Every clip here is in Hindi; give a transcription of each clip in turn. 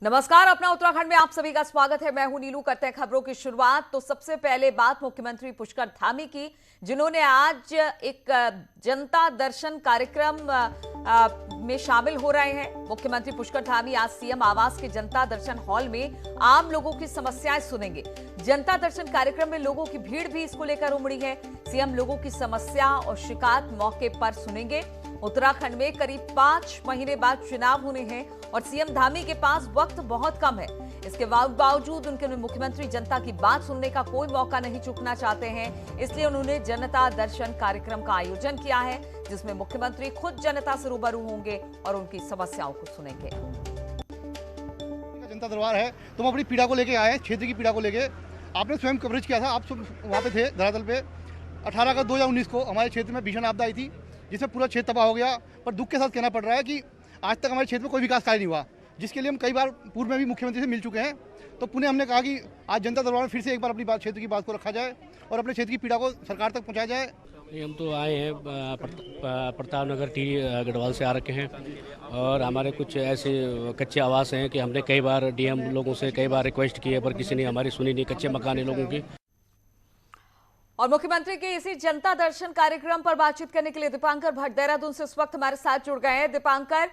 नमस्कार, अपना उत्तराखंड में आप सभी का स्वागत है। मैं हूं नीलू। करते हैं खबरों की शुरुआत। तो सबसे पहले बात मुख्यमंत्री पुष्कर धामी की, जिन्होंने आज एक जनता दर्शन कार्यक्रम में शामिल हो रहे हैं। मुख्यमंत्री पुष्कर धामी आज सीएम आवास के जनता दर्शन हॉल में आम लोगों की समस्याएं सुनेंगे। जनता दर्शन कार्यक्रम में लोगों की भीड़ भी इसको लेकर उमड़ी है। सीएम लोगों की समस्या और शिकायत मौके पर सुनेंगे। उत्तराखंड में करीब 5 महीने बाद चुनाव होने हैं और सीएम धामी के पास वक्त बहुत कम है। इसके बावजूद उनके मुख्यमंत्री जनता की बात सुनने का कोई मौका नहीं चूकना चाहते हैं। इसलिए उन्होंने जनता दर्शन कार्यक्रम का आयोजन किया है, जिसमें मुख्यमंत्री खुद जनता से रूबरू होंगे और उनकी समस्याओं को सुनेंगे। जनता दरबार है तो हम अपनी पीड़ा को लेके आए, क्षेत्र की पीड़ा को लेके। आपने स्वयं कवरेज किया था, आप सब वहाँ पे थे धरातल पे। 18 अगस्त 2019 को हमारे क्षेत्र में भीषण आपदा आई थी, जिससे पूरा क्षेत्र तबाह हो गया। पर दुख के साथ कहना पड़ रहा है कि आज तक हमारे क्षेत्र में कोई विकास कार्य नहीं हुआ, जिसके लिए हम कई बार पूर्व में भी मुख्यमंत्री से मिल चुके हैं। तो पुनः हमने कहा कि आज जनता दरबार में फिर से एक बार अपनी बात, क्षेत्र की बात को रखा जाए और अपने क्षेत्र की पीड़ा को सरकार तक पहुंचाया जाए। हम तो आए हैं प्रताप नगर टी गढ़वाल से आ रखे हैं और हमारे कुछ ऐसे कच्चे आवास हैं कि हमने कई बार डीएम लोगों से कई बार रिक्वेस्ट की है, पर किसी ने हमारी सुनी नहीं। कच्चे मकान है लोगों की। और मुख्यमंत्री के इसी जनता दर्शन कार्यक्रम पर बातचीत करने के लिए दीपांकर भट्ट देहरादून से इस वक्त हमारे साथ जुड़ गए हैं। दीपांकर,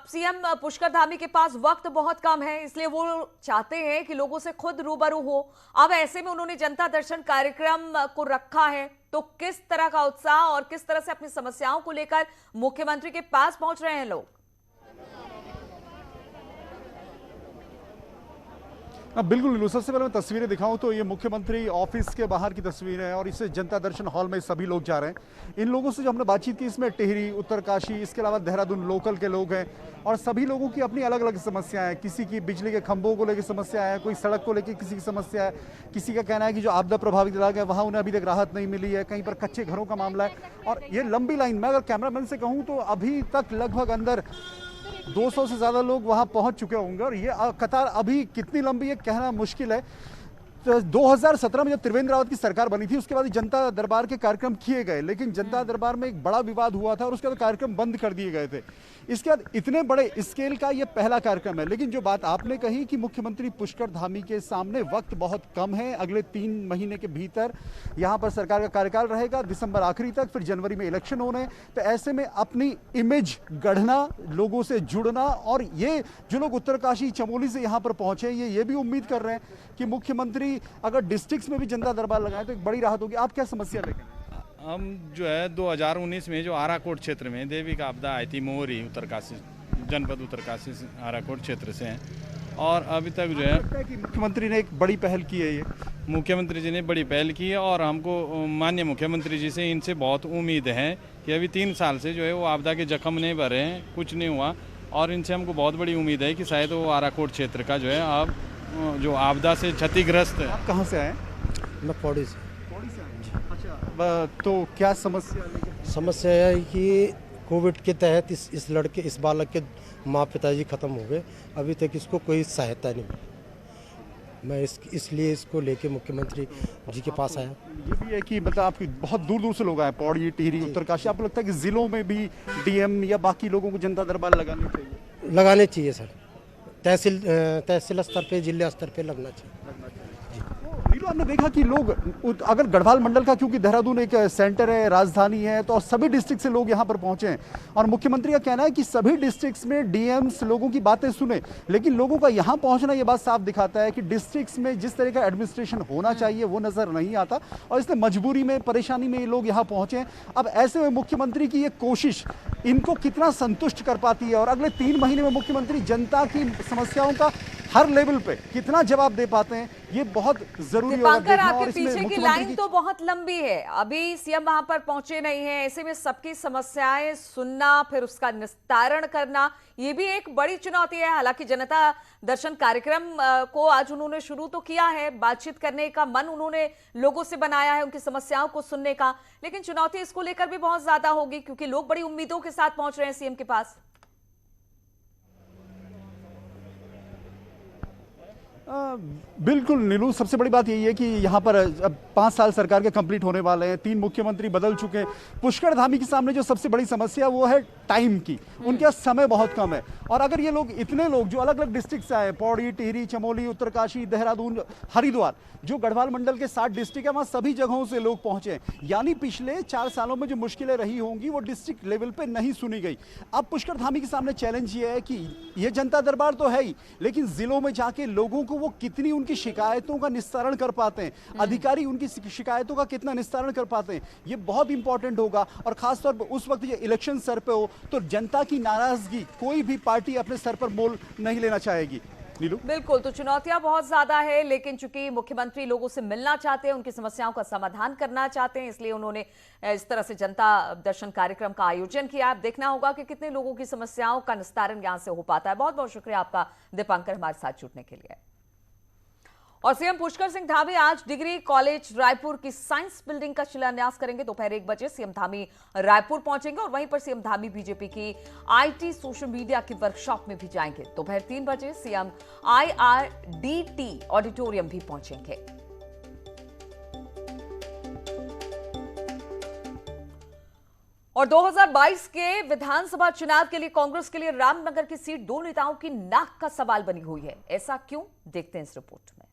सीएम पुष्कर धामी के पास वक्त बहुत कम है, इसलिए वो चाहते हैं कि लोगों से खुद रूबरू हो। अब ऐसे में उन्होंने जनता दर्शन कार्यक्रम को रखा है, तो किस तरह का उत्साह और किस तरह से अपनी समस्याओं को लेकर मुख्यमंत्री के पास पहुंच रहे हैं लोग? बिल्कुल नीलू, सबसे पहले मैं तस्वीरें दिखाऊं तो ये मुख्यमंत्री ऑफिस के बाहर की तस्वीर है और इससे जनता दर्शन हॉल में सभी लोग जा रहे हैं। इन लोगों से जो हमने बातचीत की, इसमें टिहरी, उत्तरकाशी, इसके अलावा देहरादून लोकल के लोग हैं और सभी लोगों की अपनी अलग अलग समस्याएं हैं। किसी की बिजली के खंभों को लेकर समस्या है, कोई सड़क को लेकर किसी की समस्या है, किसी का कहना है कि जो आपदा प्रभावित इलाका है वहाँ उन्हें अभी तक राहत नहीं मिली है, कहीं पर कच्चे घरों का मामला है। और ये लंबी लाइन, मैं अगर कैमरामैन से कहूँ तो अभी तक लगभग अंदर 200 से ज़्यादा लोग वहां पहुंच चुके होंगे और ये कतार अभी कितनी लंबी है कहना मुश्किल है। तो 2017 में जब त्रिवेंद्र रावत की सरकार बनी थी, उसके बाद जनता दरबार के कार्यक्रम किए गए, लेकिन जनता दरबार में एक बड़ा विवाद हुआ था और उसके बाद कार्यक्रम बंद कर दिए गए थे। इसके बाद इतने बड़े स्केल का ये पहला कार्यक्रम है। लेकिन जो बात आपने कही कि मुख्यमंत्री पुष्कर धामी के सामने वक्त बहुत कम है, अगले 3 महीने के भीतर यहाँ पर सरकार का कार्यकाल रहेगा, दिसंबर आखिरी तक, फिर जनवरी में इलेक्शन होने। तो ऐसे में अपनी इमेज गढ़ना, लोगों से जुड़ना, और ये जो लोग उत्तरकाशी चमोली से यहाँ पर पहुंचे ये भी उम्मीद कर रहे हैं कि मुख्यमंत्री अगर डिस्ट्रिक्ट्स में भी जनता दरबार लगाए तो एक बड़ी राहत होगी। आप क्या समस्या लेकर? हम जो है 2019 में जो आराकोट क्षेत्र में देवी का आपदा आई थी, मोहरी उत्तरकाशी जनपद उत्तरकाशी आराकोट क्षेत्र से हैं और अभी तक जो है कि मुख्यमंत्री ने एक बड़ी पहल की है। ये मुख्यमंत्री जी ने बड़ी पहल की है और हमको माननीय मुख्यमंत्री जी से इनसे बहुत उम्मीद है कि अभी 3 साल से जो है वो आपदा के जख्म नहीं भरे हैं, कुछ नहीं हुआ और इनसे हमको बहुत बड़ी उम्मीद है कि शायद वो आराकोट क्षेत्र का जो है अब जो आपदा से क्षतिग्रस्त है। आप कहाँ से आए? मैं पौड़ी से। अच्छा, तो क्या समस्या है कि कोविड के तहत इस बालक के माँ पिताजी ख़त्म हो गए, अभी तक इसको कोई सहायता नहीं मिली। मैं इसलिए इसको लेके मुख्यमंत्री जी के पास आया। ये भी है कि मतलब आपकी बहुत दूर दूर से लोग आए, पौड़ी, टिहरी, उत्तरकाशी। आपको लगता है कि ज़िलों में भी डीएम या बाकी लोगों को जनता दरबार लगाने चाहिए? लगाने चाहिए सर, तहसील स्तर पे, जिला स्तर पे लगना चाहिए। नीलू, आपने देखा कि लोग अगर गढ़वाल मंडल का, क्योंकि देहरादून एक सेंटर है, राजधानी है, तो सभी डिस्ट्रिक्ट से लोग यहाँ पर पहुंचे हैं और मुख्यमंत्री का कहना है कि सभी डिस्ट्रिक्ट्स में डीएम्स लोगों की बातें सुने। लेकिन लोगों का यहाँ पहुंचना ये बात साफ दिखाता है कि डिस्ट्रिक्ट्स में जिस तरह का एडमिनिस्ट्रेशन होना चाहिए वो नजर नहीं आता और इसलिए मजबूरी में, परेशानी में ये लोग यहाँ पहुंचे। अब ऐसे में मुख्यमंत्री की ये कोशिश इनको कितना संतुष्ट कर पाती है और अगले 3 महीने में मुख्यमंत्री जनता की समस्याओं का हर लेवल पे कितना जवाब दे पाते हैं, ये बहुत जरूरी होगा। दीपांकर, आपके पीछे की लाइन तो बहुत लंबी है, अभी सीएम वहां पर पहुंचे नहीं है। ऐसे में सबकी समस्याएं सुनना, फिर उसका निस्तारण करना, ये भी एक बड़ी चुनौती है। हालांकि जनता दर्शन कार्यक्रम को आज उन्होंने शुरू तो किया है, बातचीत करने का मन उन्होंने लोगों से बनाया है, उनकी समस्याओं को सुनने का, लेकिन चुनौती इसको लेकर भी बहुत ज्यादा होगी क्योंकि लोग बड़ी उम्मीदों के साथ पहुंच रहे हैं सीएम के पास। बिल्कुल नीलू, सबसे बड़ी बात यही है कि यहाँ पर अब 5 साल सरकार के कंप्लीट होने वाले हैं, 3 मुख्यमंत्री बदल चुके हैं। पुष्कर धामी के सामने जो सबसे बड़ी समस्या वो है टाइम की, उनके पास समय बहुत कम है। और अगर ये लोग इतने लोग जो अलग अलग डिस्ट्रिक्ट से आए, पौड़ी, टिहरी, चमोली, उत्तरकाशी, देहरादून, हरिद्वार, जो गढ़वाल मंडल के 7 डिस्ट्रिक्ट है, वहाँ सभी जगहों से लोग पहुंचे, यानी पिछले 4 सालों में जो मुश्किलें रही होंगी वो डिस्ट्रिक्ट लेवल पे नहीं सुनी गई। अब पुष्कर धामी के सामने चैलेंज ये है कि ये जनता दरबार तो है ही, लेकिन जिलों में जाके लोगों को वो कितनी उनकी शिकायतों का निस्तारण कर पाते हैं, अधिकारी उनकी शिकायतों का कितना निस्तारण कर पाते हैं, ये बहुत इंपॉर्टेंट होगा। और खासतौर पर उस वक्त ये इलेक्शन सर पे हो तो जनता की नाराजगी कोई भी पार्टी अपने सर पर मोल नहीं लेना चाहेगी। नीलू, बिल्कुल, तो चुनौतियां बहुत ज्यादा है, लेकिन चूंकि मुख्यमंत्री लोगों से मिलना चाहते हैं, उनकी समस्याओं का समाधान करना चाहते हैं, इसलिए उन्होंने इस तरह से जनता दर्शन कार्यक्रम का आयोजन किया। अब देखना होगा कि कितने लोगों की समस्याओं का निस्तारण यहां से हो पाता है। बहुत बहुत शुक्रिया आपका दीपांकर हमारे साथ जुड़ने के लिए। और सीएम पुष्कर सिंह धामी आज डिग्री कॉलेज रायपुर की साइंस बिल्डिंग का शिलान्यास करेंगे। दोपहर 1 बजे सीएम धामी रायपुर पहुंचेंगे और वहीं पर सीएम धामी बीजेपी की आईटी सोशल मीडिया की वर्कशॉप में भी जाएंगे। दोपहर 3 बजे सीएम IRDT ऑडिटोरियम भी पहुंचेंगे। और 2022 के विधानसभा चुनाव के लिए कांग्रेस के लिए रामनगर की सीट 2 नेताओं की नाक का सवाल बनी हुई है। ऐसा क्यों, देखते हैं इस रिपोर्ट में।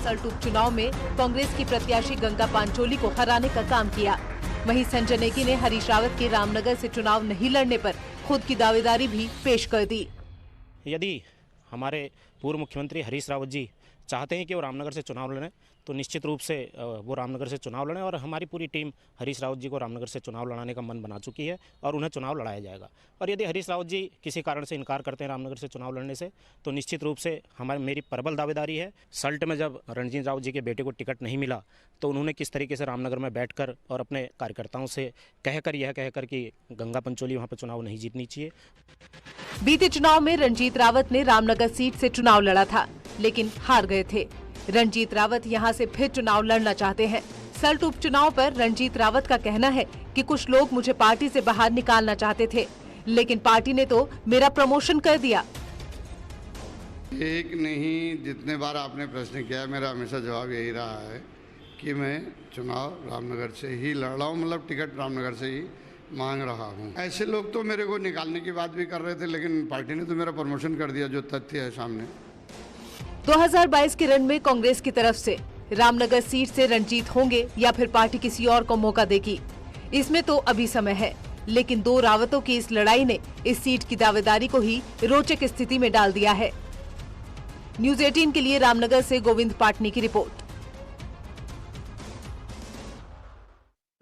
सल्ट उपचुनाव में कांग्रेस की प्रत्याशी गंगा पांचोली को हराने का काम किया। वहीं संजय नेगी ने हरीश रावत के रामनगर से चुनाव नहीं लड़ने पर खुद की दावेदारी भी पेश कर दी। यदि हमारे पूर्व मुख्यमंत्री हरीश रावत जी चाहते हैं कि वो रामनगर से चुनाव लड़ें तो निश्चित रूप से वो रामनगर से चुनाव लड़ें और हमारी पूरी टीम हरीश रावत जी को रामनगर से चुनाव लड़ाने का मन बना चुकी है और उन्हें चुनाव लड़ाया जाएगा। और यदि हरीश रावत जी किसी कारण से इनकार करते हैं रामनगर से चुनाव लड़ने से तो निश्चित रूप से मेरी प्रबल दावेदारी है। सल्ट में जब रणजीत रावत जी के बेटे को टिकट नहीं मिला तो उन्होंने किस तरीके से रामनगर में बैठकर और अपने कार्यकर्ताओं से कहकर कि गंगा पंचोली वहाँ पर चुनाव नहीं जीतनी चाहिए। बीते चुनाव में रणजीत रावत ने रामनगर सीट से चुनाव लड़ा था, लेकिन हार गए थे। रणजीत रावत यहां से फिर चुनाव लड़ना चाहते हैं। सल्ट उपचुनाव पर रणजीत रावत का कहना है कि कुछ लोग मुझे पार्टी से बाहर निकालना चाहते थे, लेकिन पार्टी ने तो मेरा प्रमोशन कर दिया। एक नहीं, जितने बार आपने प्रश्न किया मेरा हमेशा जवाब यही रहा है कि मैं चुनाव रामनगर से ही लड़ रहा हूँ, मतलब टिकट रामनगर से ही मांग रहा हूँ। ऐसे लोग तो मेरे को निकालने की बात भी कर रहे थे, लेकिन पार्टी ने तो मेरा प्रमोशन कर दिया, जो तथ्य है सामने। 2022 के रण में कांग्रेस की तरफ से रामनगर सीट से रणजीत होंगे या फिर पार्टी किसी और को मौका देगी, इसमें तो अभी समय है। लेकिन 2 रावतों की इस लड़ाई ने इस सीट की दावेदारी को ही रोचक स्थिति में डाल दिया है। न्यूज़ 18 के लिए रामनगर से गोविंद पाटनी की रिपोर्ट।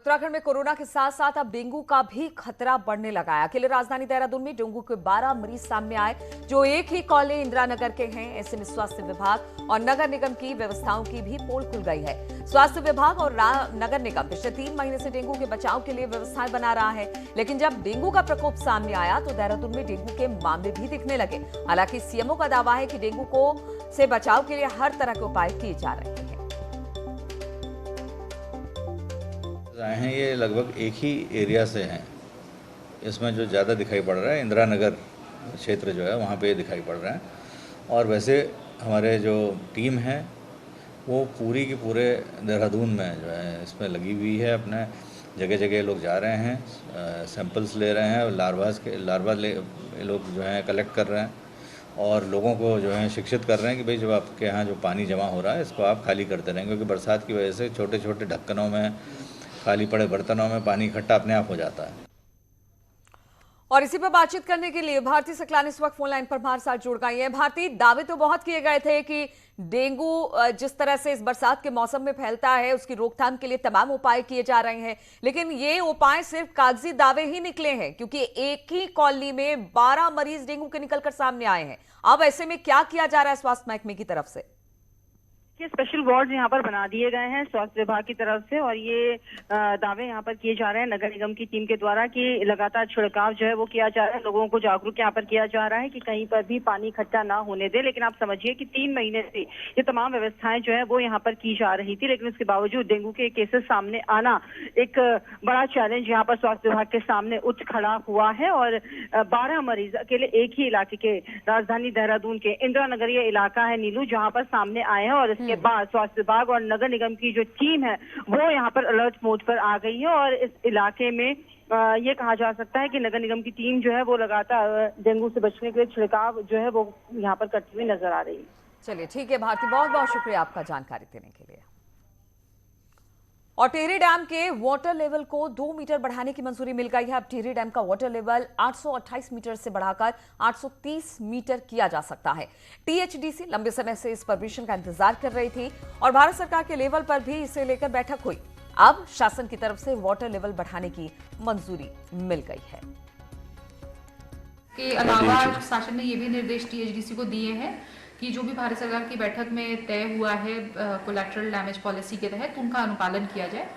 उत्तराखंड में कोरोना के साथ साथ अब डेंगू का भी खतरा बढ़ने लगा है। अकेले राजधानी देहरादून में डेंगू के 12 मरीज सामने आए, जो एक ही कॉलोनी इंदिरा नगर के हैं। ऐसे में स्वास्थ्य विभाग और नगर निगम की व्यवस्थाओं की भी पोल खुल गई है। स्वास्थ्य विभाग और नगर निगम पिछले 3 महीने से डेंगू के बचाव के लिए व्यवस्थाएं बना रहा है, लेकिन जब डेंगू का प्रकोप सामने आया तो देहरादून में डेंगू के मामले भी दिखने लगे। हालांकि सीएमओ का दावा है कि डेंगू से बचाव के लिए हर तरह के उपाय किए जा रहे हैं। हैं ये लगभग एक ही एरिया से हैं। इसमें जो ज़्यादा दिखाई पड़ रहा है इंदिरा नगर क्षेत्र जो है वहाँ पे दिखाई पड़ रहा है। और वैसे हमारे जो टीम है वो पूरी की पूरे देहरादून में जो है इसमें लगी हुई है। अपने जगह जगह लोग जा रहे हैं, सैंपल्स ले रहे हैं, लार्वा लोग जो हैं कलेक्ट कर रहे हैं और लोगों को जो है शिक्षित कर रहे हैं कि भाई जब आपके यहाँ जो पानी जमा हो रहा है इसको आप खाली करते रहें, क्योंकि बरसात की वजह से छोटे छोटे ढक्कनों में, खाली पड़े बर्तनों में पानी इकट्ठा अपने आप हो जाता है। और इसी पर बातचीत करने के लिए भारती सकलानी इस वक्त फोन लाइन पर हमारे साथ जुड़ गई है। भारती, दावे तो बहुत किए गए थे कि डेंगू जिस तरह से इस बरसात के मौसम में फैलता है उसकी रोकथाम के लिए तमाम उपाय किए जा रहे हैं, लेकिन ये उपाय सिर्फ कागजी दावे ही निकले हैं, क्योंकि एक ही कॉलोनी में 12 मरीज डेंगू के निकलकर सामने आए हैं। अब ऐसे में क्या किया जा रहा है स्वास्थ्य महकमे की तरफ से? ये स्पेशल वार्ड यहाँ पर बना दिए गए हैं स्वास्थ्य विभाग की तरफ से, और ये दावे यहाँ पर किए जा रहे हैं नगर निगम की टीम के द्वारा कि लगातार छिड़काव जो है वो किया जा रहा है, लोगों को जागरूक यहाँ पर किया जा रहा है कि कहीं पर भी पानी इकट्ठा ना होने दे। लेकिन आप समझिए कि 3 महीने से ये तमाम व्यवस्थाएं जो है वो यहाँ पर की जा रही थी, लेकिन उसके बावजूद डेंगू के केसेस सामने आना एक बड़ा चैलेंज यहाँ पर स्वास्थ्य विभाग के सामने उठ खड़ा हुआ है। और 12 मरीज अकेले एक ही इलाके के राजधानी देहरादून के इंदिरा नगर ये इलाका है नीलू, जहाँ पर सामने आए हैं। और के बाद स्वास्थ्य विभाग और नगर निगम की जो टीम है वो यहाँ पर अलर्ट मोड पर आ गई है, और इस इलाके में ये कहा जा सकता है कि नगर निगम की टीम जो है वो लगातार डेंगू से बचने के लिए छिड़काव जो है वो यहाँ पर करती हुई नजर आ रही है। चलिए ठीक है भारती, बहुत बहुत शुक्रिया आपका जानकारी देने के लिए। और टिहरी डैम के वाटर लेवल को 2 मीटर बढ़ाने की मंजूरी मिल गई है। अब टिहरी डैम का वाटर लेवल 828 मीटर से बढ़ाकर 830 मीटर किया जा सकता है। टीएचडीसी लंबे समय से इस परमिशन का इंतजार कर रही थी और भारत सरकार के लेवल पर भी इसे लेकर बैठक हुई। अब शासन की तरफ से वाटर लेवल बढ़ाने की मंजूरी मिल गई है। के अलावा शासन ने ये भी निर्देश टीएचडीसी को दिए हैं कि जो भी भारत सरकार की बैठक में तय हुआ है कोलैटरल डैमेज पॉलिसी के तहत उनका अनुपालन किया जाए।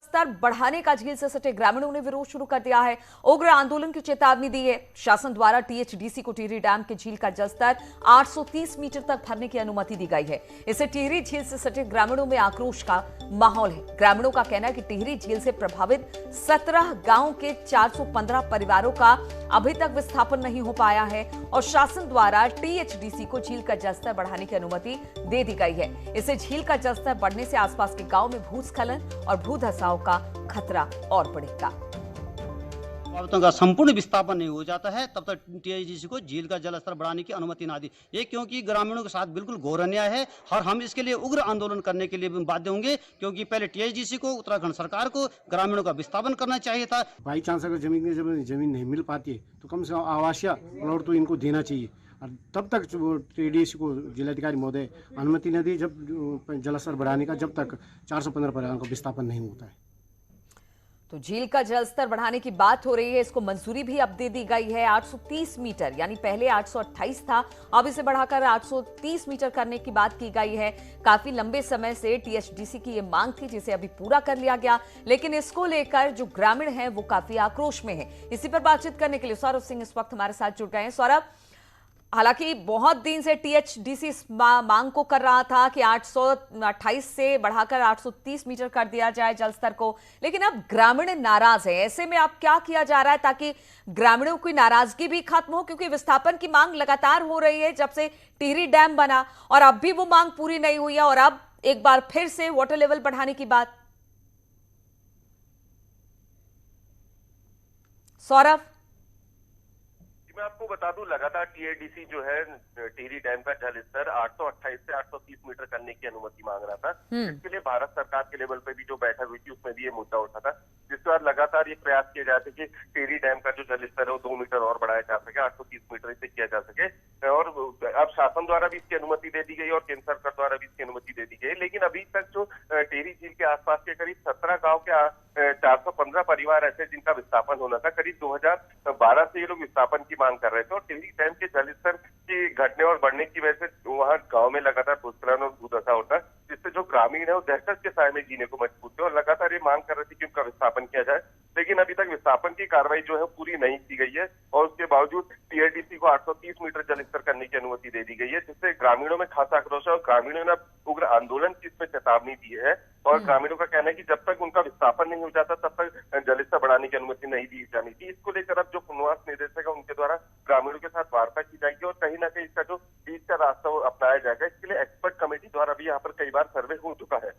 स्तर बढ़ाने का झील से सटे ग्रामीणों ने विरोध शुरू कर दिया है, उग्र आंदोलन की चेतावनी दी है। शासन द्वारा टीएचडीसी को टिहरी डैम के झील का जलस्तर 830 मीटर तक भरने की अनुमति दी गई है। इससे टिहरी झील से सटे ग्रामीणों में आक्रोश का माहौल है। ग्रामीणों का कहना है कि टिहरी झील से प्रभावित 17 गांव के 415 परिवारों का अभी तक विस्थापन नहीं हो पाया है और शासन द्वारा टीएचडीसी को झील का जलस्तर बढ़ाने की अनुमति दे दी गई है। इससे झील का जलस्तर बढ़ने से आसपास के गांव में भूस्खलन और भू धसाव का खतरा और बढ़ेगा। प्रभावितों का संपूर्ण विस्थापन नहीं हो जाता है तब तक टीएचडीसी को झील का जलस्तर बढ़ाने की अनुमति ना दी। ये क्योंकि ग्रामीणों के साथ बिल्कुल घोर अन्याय है और हम इसके लिए उग्र आंदोलन करने के लिए बाध्य होंगे, क्योंकि पहले टीएचडीसी को, उत्तराखंड सरकार को ग्रामीणों का विस्थापन करना चाहिए था। बाई चांस अगर जमीन नहीं मिल पाती है तो कम से कम आवासीय प्लॉट तो इनको देना चाहिए, और तब तक टीएचडीसी को जिलाधिकारी महोदय अनुमति न दी जब जलस्तर बढ़ाने का, जब तक 415 परिवारों का विस्थापन नहीं होता है। तो झील का जलस्तर बढ़ाने की बात हो रही है, इसको मंजूरी भी अब दे दी गई है। 830 मीटर यानी पहले 828 था, अब इसे बढ़ाकर 830 मीटर करने की बात की गई है। काफी लंबे समय से टीएचडीसी की ये मांग थी जिसे अभी पूरा कर लिया गया, लेकिन इसको लेकर जो ग्रामीण हैं वो काफी आक्रोश में है। इसी पर बातचीत करने के लिए सौरभ सिंह इस वक्त हमारे साथ जुड़ गए हैं। सौरभ, हालांकि बहुत दिन से टीएचडीसी इस मांग को कर रहा था कि 828 से बढ़ाकर 830 मीटर कर दिया जाए जलस्तर को, लेकिन अब ग्रामीण नाराज है। ऐसे में अब क्या किया जा रहा है ताकि ग्रामीणों की नाराजगी भी खत्म हो, क्योंकि विस्थापन की मांग लगातार हो रही है जब से टिहरी डैम बना और अब भी वो मांग पूरी नहीं हुई है और अब एक बार फिर से वाटर लेवल बढ़ाने की बात। सौरभ, मैं आपको बता दूं, लगातार टीएचडीसी जो है टिहरी डैम का जलस्तर 828 से 830 मीटर करने की अनुमति मांग रहा था। इसके लिए भारत सरकार के लेवल पे भी जो बैठक हुई थी उसमें भी ये मुद्दा उठा था, जिसके बाद लगातार ये प्रयास किए जाते कि टिहरी डैम का जो जलस्तर है वो 2 मीटर और बढ़ाया जा सके, 830 मीटर इसे किया जा सके। और अब शासन द्वारा भी इसकी अनुमति दे दी गई और केंद्र सरकार द्वारा भी इसकी अनुमति दे दी गई, लेकिन अभी तक जो टिहरी झील के आसपास के करीब 17 गाँव के 415 परिवार ऐसे जिनका विस्थापन होना था, करीब 2012 से ये लोग विस्थापन की मांग कर रहे थे और टिहरी डैम के जलस्तर की घटने और बढ़ने की वजह से वहाँ गांव में लगातार भूस्खलन और भूदशा होता है, जिससे जो ग्रामीण है वो दहशत के साए में जीने को मजबूर थे और लगातार ये मांग कर रहे थे कि उनका विस्थापन किया जाए, लेकिन अभी तक विस्थापन की कार्रवाई जो है पूरी नहीं की गई है और उसके बावजूद टीएचडीसी को 830 मीटर जलस्तर करने की अनुमति दे दी गई है, जिससे ग्रामीणों में खासा आक्रोश है और ग्रामीणों ने उग्र आंदोलन की इसमें चेतावनी दी है। और ग्रामीणों का कहना है कि जब तक उनका विस्थापन नहीं हो जाता तब तक जलस्तर बढ़ाने की अनुमति नहीं दी जानी थी। इसको लेकर अब जो पुनर्वास निदेशक है उनके द्वारा ग्रामीणों के साथ वार्ता की जाएगी और कहीं ना कहीं इसका जो बीच का रास्ता वो अपनाया जाएगा। इसके लिए एक्सपर्ट कमेटी द्वारा भी यहाँ पर कई बार सर्वे हो चुका है।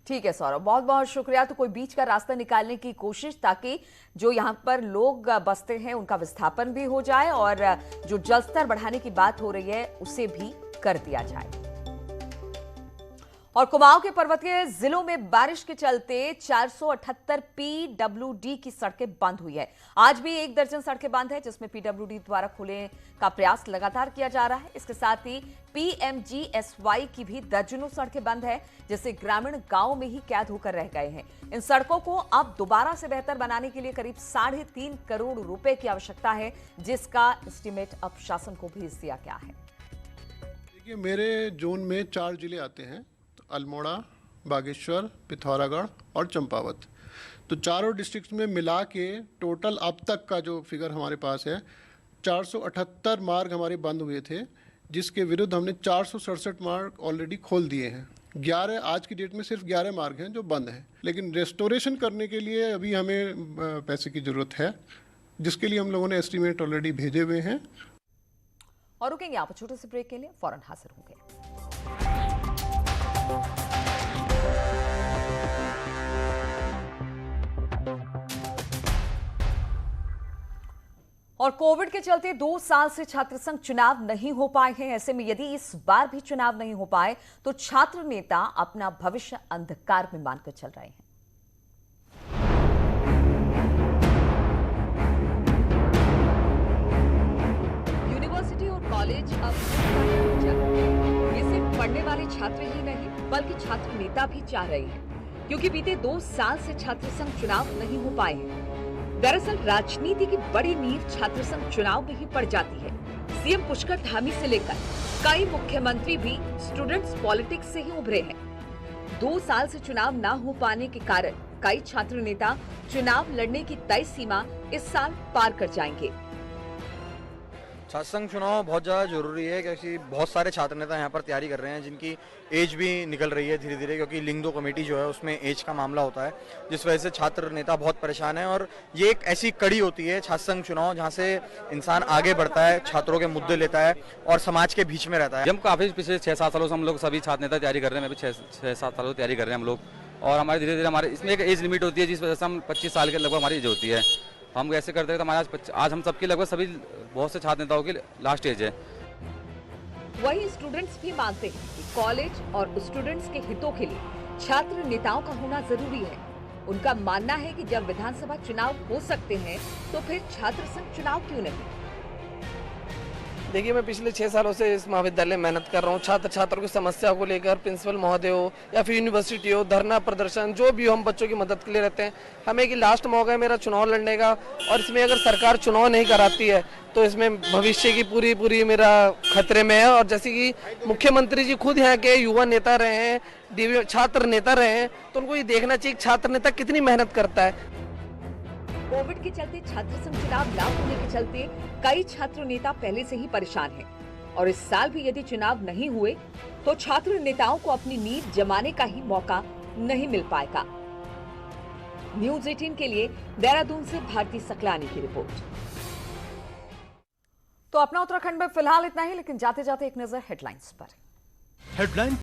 ठीक है सौरभ, बहुत बहुत शुक्रिया। तो कोई बीच का रास्ता निकालने की कोशिश ताकि जो यहाँ पर लोग बसते हैं उनका विस्थापन भी हो जाए और जो जलस्तर बढ़ाने की बात हो रही है उसे भी कर दिया जाए। और कुमाऊं के पर्वतीय जिलों में बारिश के चलते 478 पीडब्ल्यूडी की सड़कें बंद हुई है। आज भी 1 दर्जन सड़कें बंद है, जिसमें पीडब्ल्यूडी द्वारा खोलने का प्रयास लगातार किया जा रहा है। इसके साथ ही पीएमजीएसवाई की भी दर्जनों सड़कें बंद है, जिससे ग्रामीण गांव में ही कैद होकर रह गए हैं। इन सड़कों को अब दोबारा से बेहतर बनाने के लिए करीब 3.5 करोड़ रुपए की आवश्यकता है, जिसका एस्टीमेट अब शासन को भेज दिया गया है। देखिए, मेरे जोन में 4 जिले आते हैं, अल्मोड़ा, बागेश्वर, पिथौरागढ़ और चंपावत। तो चारों डिस्ट्रिक्ट में मिला के टोटल अब तक का जो फिगर हमारे पास है, 478 मार्ग हमारे बंद हुए थे, जिसके विरुद्ध हमने 467 मार्ग ऑलरेडी खोल दिए हैं। 11 आज की डेट में सिर्फ 11 मार्ग हैं जो बंद हैं, लेकिन रेस्टोरेशन करने के लिए अभी हमें पैसे की ज़रूरत है, जिसके लिए हम लोगों ने एस्टीमेट ऑलरेडी भेजे हुए हैं। और रुकेंगे आप छोटे से ब्रेक के लिए, फौरन हाजिर होंगे। और कोविड के चलते 2 साल से छात्र संघ चुनाव नहीं हो पाए हैं। ऐसे में यदि इस बार भी चुनाव नहीं हो पाए तो छात्र नेता अपना भविष्य अंधकार में मानकर चल रहे हैं। यूनिवर्सिटी और कॉलेज अब ये सिर्फ पढ़ने वाले छात्र ही नहीं बल्कि छात्र नेता भी चाह रहे हैं, क्योंकि बीते 2 साल से छात्र संघ चुनाव नहीं हो पाए हैं। दरअसल राजनीति की बड़ी नींव छात्र संघ चुनाव में ही पड़ जाती है। सीएम पुष्कर धामी से लेकर कई मुख्यमंत्री भी स्टूडेंट्स पॉलिटिक्स से ही उभरे हैं। 2 साल से चुनाव न हो पाने के कारण कई छात्र नेता चुनाव लड़ने की तय सीमा इस साल पार कर जाएंगे। छात्र संघ चुनाव बहुत ज़्यादा जरूरी है, क्योंकि बहुत सारे छात्र नेता यहाँ पर तैयारी कर रहे हैं, जिनकी एज भी निकल रही है धीरे धीरे, क्योंकि लिंग 2 कमेटी जो है उसमें एज का मामला होता है, जिस वजह से छात्र नेता बहुत परेशान है। और ये एक ऐसी कड़ी होती है छात्र संघ चुनाव, जहाँ से इंसान आगे बढ़ता है, छात्रों के मुद्दे लेता है और समाज के बीच में रहता है। हम काफ़ी पिछले 6-7 सालों से हम लोग सभी छात्र नेता तैयारी कर रहे हैं, मैं भी 6-7 सालों से तैयारी कर रहे हैं हम लोग। और हमारे धीरे धीरे हमारे इसमें एक एज लिमिट होती है, जिस वजह से हम 25 साल के लगभग हमारी एज होती है। हम ऐसे करते हैं तो हमारे आज हम सबकी लगभग सभी बहुत से छात्र नेताओं की लास्ट एज है। वही स्टूडेंट्स भी मानते हैं कि कॉलेज और स्टूडेंट्स के हितों के लिए छात्र नेताओं का होना जरूरी है। उनका मानना है कि जब विधानसभा चुनाव हो सकते हैं तो फिर छात्र संघ चुनाव क्यों नहीं। देखिए, मैं पिछले 6 सालों से इस महाविद्यालय में मेहनत कर रहा हूँ। छात्रों की समस्या को लेकर प्रिंसिपल महोदय हो या फिर यूनिवर्सिटी हो, धरना प्रदर्शन जो भी हो, हम बच्चों की मदद के लिए रहते हैं। हमें कि लास्ट मौका है मेरा चुनाव लड़ने का, और इसमें अगर सरकार चुनाव नहीं कराती है तो इसमें भविष्य की पूरी मेरा खतरे में है। और जैसे कि मुख्यमंत्री जी खुद यहाँ के युवा नेता रहे हैं, छात्र नेता रहे हैं, तो उनको ये देखना चाहिए छात्र नेता कितनी मेहनत करता है। कोविड के चलते छात्र संघ चुनाव न होने के चलते कई छात्र नेता पहले से ही परेशान हैं, और इस साल भी यदि चुनाव नहीं हुए तो छात्र नेताओं को अपनी नींव जमाने का ही मौका नहीं मिल पाएगा। न्यूज़ 18 के लिए देहरादून से भारती सकलानी की रिपोर्ट। तो अपना उत्तराखंड में फिलहाल इतना ही, लेकिन जाते जाते एक नजर हेडलाइंस पर। हेडलाइन